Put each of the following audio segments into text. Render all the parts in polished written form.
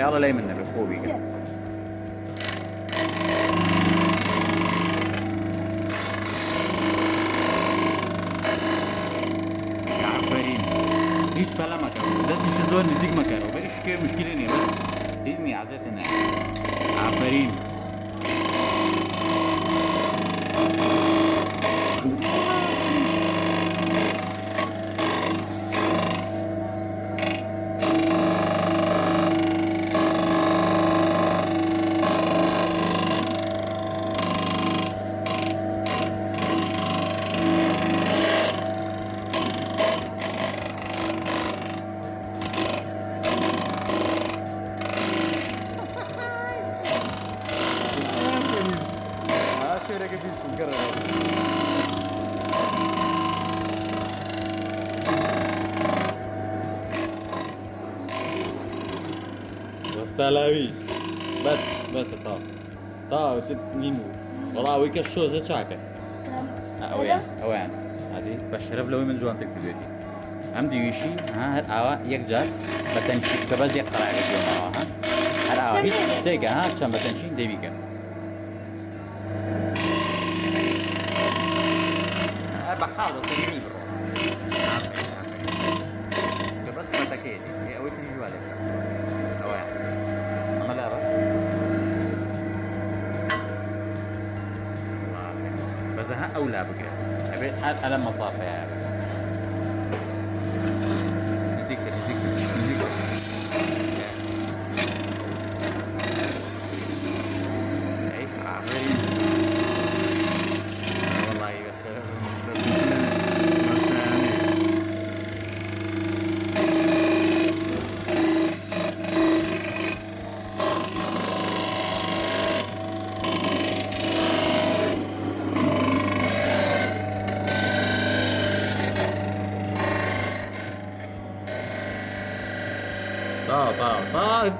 خيارة لي منه بفوبيك. هیچ پەلا مەکەم دەستیشە زۆر نزیک مەکەرەوە بەری شکێ مشکلی نییە بەس دیدنی عزێتە نایە ئافرین لاوی بس تا نینو والله ويك الشوزة شاكا اوان هذه بشرف لو من جوان تكبيتي هم ديوشي ها يك جات بتنشي كبز يقرا على اليوم ها هيك تيجا ها كم بتنشي دبيكا بحاول تجيني برو كبس بتكيت هي اوي تجي بالك اوان اما لا بس ها اولى بك ابي انا مصافي يا مزيك اي عظيم والله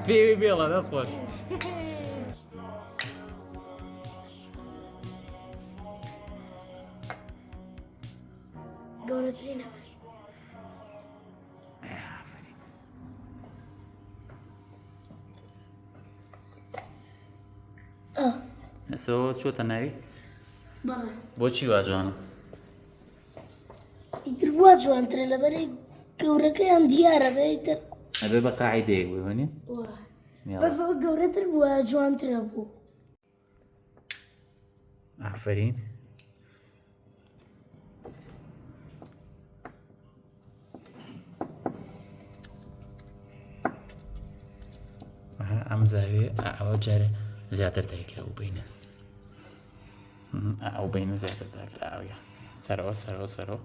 في بيلا اصبر قولتلينا سو شو تناوي بلا بوشي واجوانا يتربوا جوان ترى لبري كورك ديارة بيتر ابي بقى قاعده وهوني بس هو قورة تربوا جوان تربوا عفرين ام زاوية او جاري زيادة ذاك او بينه او بينه زيادة ذاك او يا سرو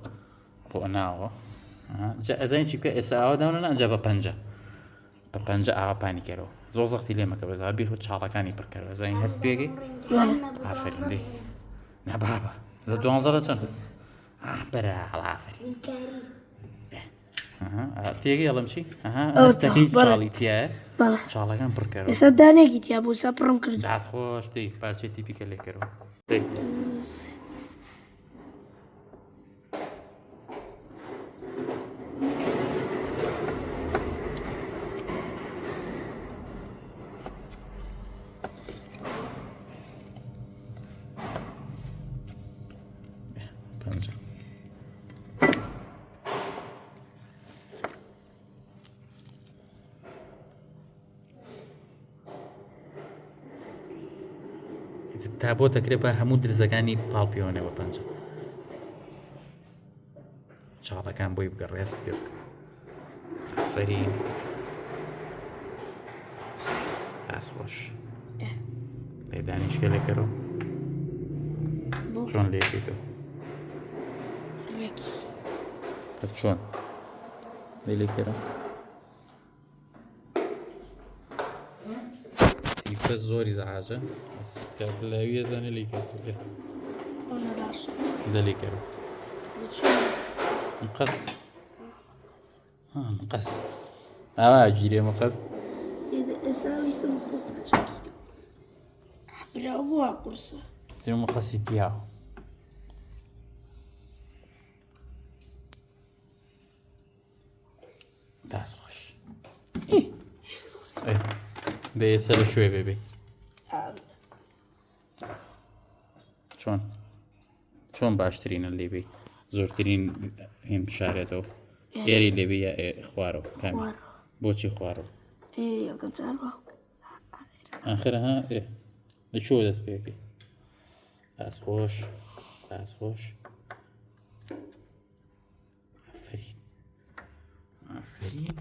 بوناو زين شيء اساو داونا جاب بنجا بنجا باني كيرو زوزختي لي مكه بس ابي هو شارع كاني بركر زين هس بيجي عفرين دي نبابا لا تنظر برا على عفرين تيجي يلا امشي استكين شالي تيا بلا شالله كان بركر صدقني قلت يا ابو سابرم كرد لا خوش دي بارشي تيبيك اللي كيرو دي بنجا التابو تقريبا همود درزقاني بالبيونة وبنجا ان شاء الله كان بوي بقى الرئيس بيبقى عفرين داس خوش دانيش كله كرو شلون ليكي تو ركي بس شلون ليلي كرو بس زوري زعاجة بس قبل لا يزن اللي كتب انا داش ده اللي كرو بتشوف مقص مقص أجيري مقص اذا اسوي اسم قصة شكل برافو قرصة سنو مقص بياو تاس خوش ايه دەیەسە لە شوێ بێبێ چۆن باشترینە لێبێ زۆرترین هێن بشارێتەوە ئێری لێبێ یا خوارەوە کامی بۆچی خوارەوە ئاخرە ها لە چۆ دەست پێکەی ئاس خۆش ئافرین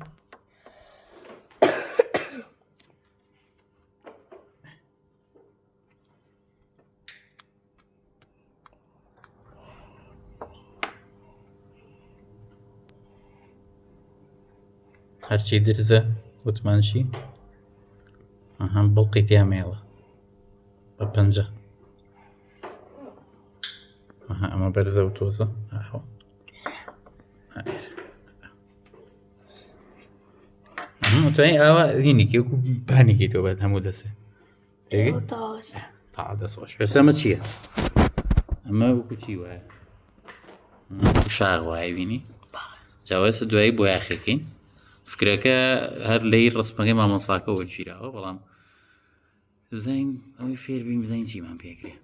هەرچی درزە وتمان چی بڵقی تیامێڵە بە پەنجە ئەمە بەرزە و تۆزە توانین ئاوا هینێکی وەکو پانێکی تۆ بەت هەموو دەسێ تا دەسۆش ئێستا ئەمە چییە ئەمە وەکو چی وایە شاغ وایە بینی جاوازە دوایی بۆ یاخەکەین فکرەکە هەر لەی ڕستمەکەی مامۆساکە وەرگیراوە بەڵام بزانین ئەوەی فێر بین بزانین چیمان پێکرێ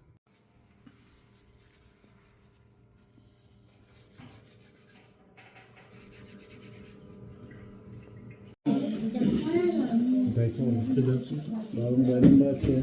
Belki onu. Bazen benim bahçe.